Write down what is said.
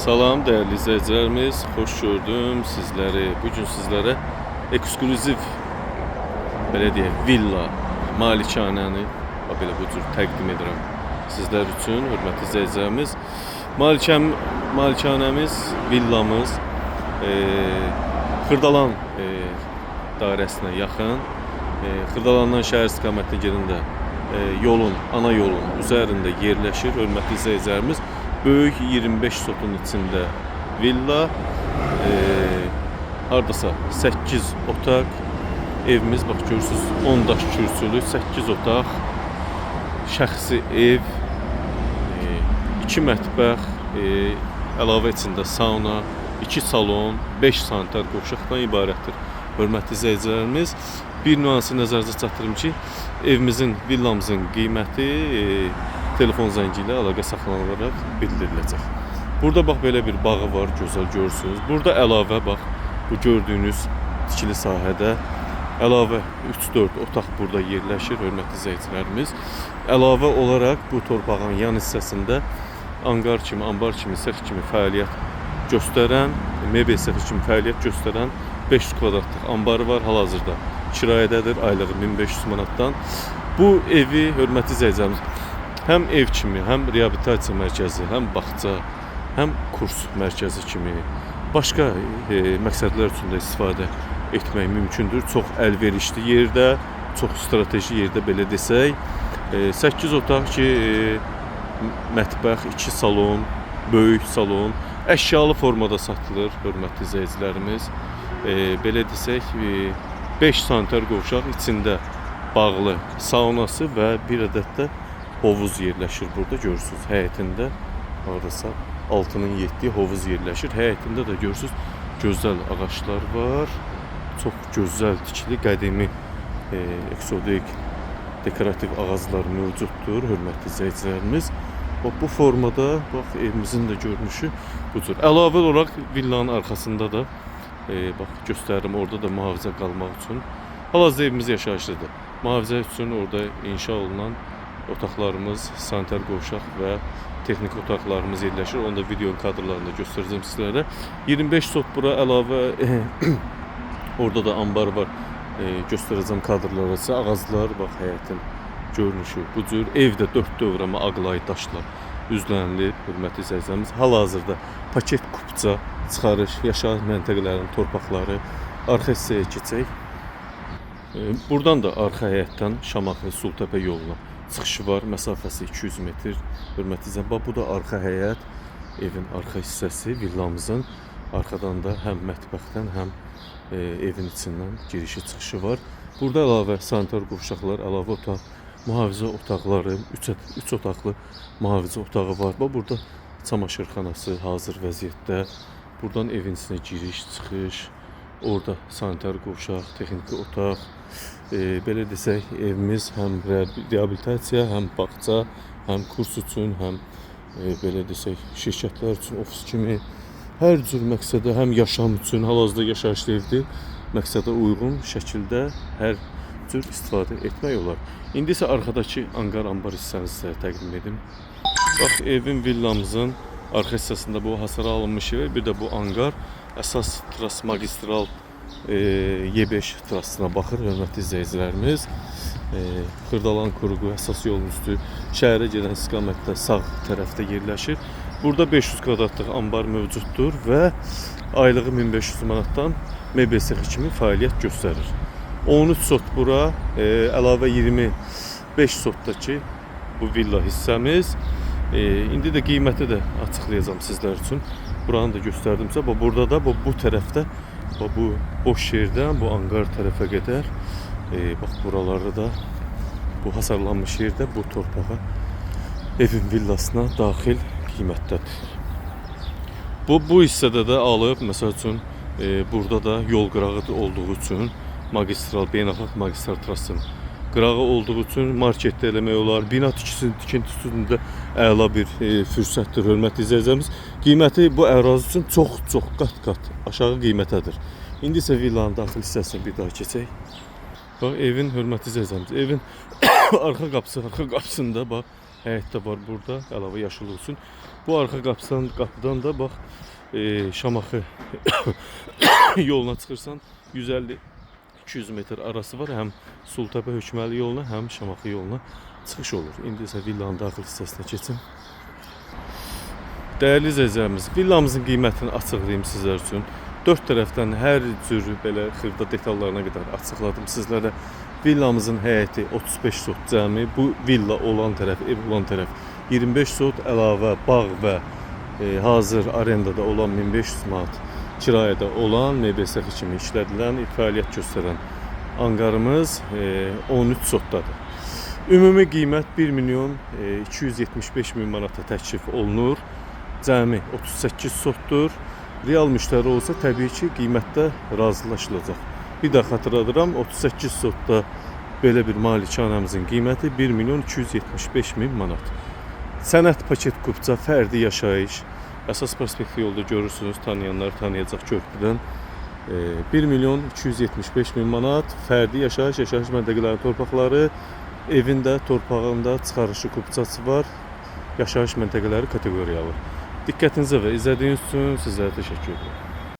Salam değerli izleyicilerimiz, hoş gördüm sizleri. Bugün sizlere eksklüziv belediye villa malikanəni belə bu cür təqdim edirəm sizler üçün, hörmətli izleyicilerimiz. Malikanəmiz, villamız Xırdalan dairəsinə yaxın. Xırdalandan şəhər istiqamətində gedəndə ana yolun üzərində yerləşir, hörmətli izleyicilerimiz. Böyük 25 sotun içində villa, hardasa 8 otaq evimiz, bax görürsünüz 10 daş kürsülü 8 otaq şəxsi ev, 2 mətbəx, əlavə içində sauna, 2 salon, 5 sanitar qovşaqdan ibarətdir. Hörmətli izləyicilərimiz, bir nüansı nəzərinizə çatdırım ki, evimizin, villamızın qiyməti telefon zəngi ilə əlaqə saxlanılaraq bildiriləcək. Burada bax belə bir bağı var, gözəl görürsünüz. Burada əlavə bax bu gördüyünüz tikili sahədə əlavə 3-4 otaq burada yerləşir, hörmətli izləyicilərimiz. Əlavə olaraq bu torpağın yan hissəsində anbar kimi, sex kimi fəaliyyət göstərən, mebel sexi kimi fəaliyyət göstərən 500 kvadratlıq ambarı var. Hal-hazırda kirayədədir, aylığı 1500 manatdan. Bu evi, hörmətli izləyicilərimiz, həm ev kimi, həm reabilitasiya mərkəzi, həm bağça, həm kurs mərkəzi kimi başqa məqsədlər üçün də istifadə etmək mümkündür. Çox əlverişli yerdə, çox strateji yerdə belə desək. 8 otaq ki, mətbəx, 2 salon, böyük salon, əşyalı formada satılır, hörmətli izləyicilərimiz. Belə desək, 5 sanitar qovşaq içində bağlı saunası və bir ədəd də hovuz yerləşir burada, görürsünüz həyətində. Hardasa 6'nın 7 hovuz yerləşir. Həyətində də görürsünüz gözəl ağaçlar var. Çox gözəl tikili, qədimi, eksotik, dekorativ ağaclar mövcuddur, hörmətli izləyicilərimiz. Bu formada bax evimizin də görünüşü budur. Əlavə olaraq villanın arxasında da bax göstərim, orada da mühafizə qalmaq üçün. Hal-hazırda evimiz yaşayışlıdır. Mühafizə üçün orada inşa olunan otaqlarımız, sanitar qovşaq və texnik otaqlarımız yerləşir. Onu da videonun kadrlarında göstərəcəm sizlərə. 25 sot bura əlavə orada da ambar var. Göstərəcəm kadrlara sizə. Ağaclar, bax həyətin görünüşü bu cür. Evdə 4 dövrəmə ağlay daşla üzlənilib, hörmətli izləyicilərimiz. Hal-hazırda paket kupça çıxarış, yaşayış məntəqələrinin torpaqları arxa hissəyə keçək. Buradan da arxa həyətdən Şamaxı Sultepe yoluna çıxışı var. Məsafəsi 200 metr. Hörmətli izləyicilərimiz, bu da arxa həyət, evin arxa hissəsi, villamızın. Arxadan da həm mətbəxdən, həm evin içindən girişi çıxışı var. Burada əlavə sanitar qovşaqlar, əlavə otaq, mühafizə otaqları, 3 otaqlı mühafizə otağı var. Burada çamaşırxanası hazır vəziyyətdə. Buradan evin içinə giriş, çıxış, orada sanitar qovşaq, texniki otaq. Belə desək, evimiz həm reabilitasiya, həm bağça, həm kurs üçün, həm belə desək, şirkətlər üçün ofis kimi hər cür məqsədə, həm yaşam üçün, hal-hazırda yaşayışlı evdir, məqsədə uyğun şəkildə hər cür istifadə etmək olar. İndi isə arxadakı anqar ambar hissəni sizə təqdim edim. Bax, evin, villamızın arxa hissəsində bu hasara alınmış yer, bir də bu anqar əsas tras magistral Y5 trasına baxır, hörmətli izləyicilərimiz. Xırdalan Kuruqu əsas yolun üstü şəhərə gedən istiqamətdə sağ tərəfdə yerləşir. Burada 500 kvadratlıq ambar mövcuddur və aylığı 1500 manatdan mebel sexi kimi fəaliyyət göstərir. 13 sot bura, əlavə 25 sotdakı bu villa hissəmiz. İndi də qiyməti də açıqlayacağım sizlər üçün. Buranı da göstərdimsə, burada da bu tərəfdə, bu boş yerdən bu anqar tərəfə qədər, bax buralarda da bu hasarlanmış yerdə bu torpağa evin villasına daxil qiymətdədir. Bu hissədə də alıb, məsəl üçün burada da yol qırağı olduğu üçün magistral, beynəlxalq magistral trasının qırağı olduğu üçün marketdə eləmək olar. Bina tikintisi əla bir fürsətdir, hörmətli izləyicilərimiz. Qiyməti bu ərazi üçün çox qat-qat aşağı qiymətədir. İndi isə villanın daxil hissəsinə bir daha keçək. Bax, evin, hörmətli izləyicilərimiz, evin arxa qapısında bax həyətdə var burada, əlavə yaşıllıq üçün. Bu arxa qapıdan da bax Şamaxı yoluna çıxırsan 150-200 metr arası var. Həm Sultepe Hökməli yoluna, həm Şamaxı yoluna çıxış olur. İndi isə villanın daxil hissəsinə keçin. Dəyərli izləyicilərimiz, villamızın qiymətini açıqlayım sizlər üçün. 4 tərəfdən hər cür belə xırda detallarına qədər açıqladım sizlərə. Villamızın həyəti 35 sot cəmi. Bu villa olan tərəf, ev olan tərəf 25 sot, əlavə bağ və hazır arendada olan 1500 manat, kirayədə olan MBSF kimi işlədilən, fəaliyyət göstərən anqarımız 13 sotdadır. Ümumi qiymət 1 milyon 275 min manata təklif olunur. Cəmi 38 sotdur. Real müştəri olsa təbii ki qiymətdə razılaşılacaq. Bir də xatırladıram, 38 sotda belə bir malikanəmizin qiyməti 1 milyon 275 min manat. Sənət paket kupça, fərdi yaşayış. Əsas prospekti yolda görürsünüz, tanıyanlar tanıyacaq körpüdən. 1 milyon 275 min manat fərdi yaşayış məntəqələrinin torpaqları, evində, torpağında çıxarışı kupçası var. Yaşayış məntəqələri kateqoriyalı. Diqqətinizə və izlədiyiniz üçün sizlərə təşəkkür edirəm.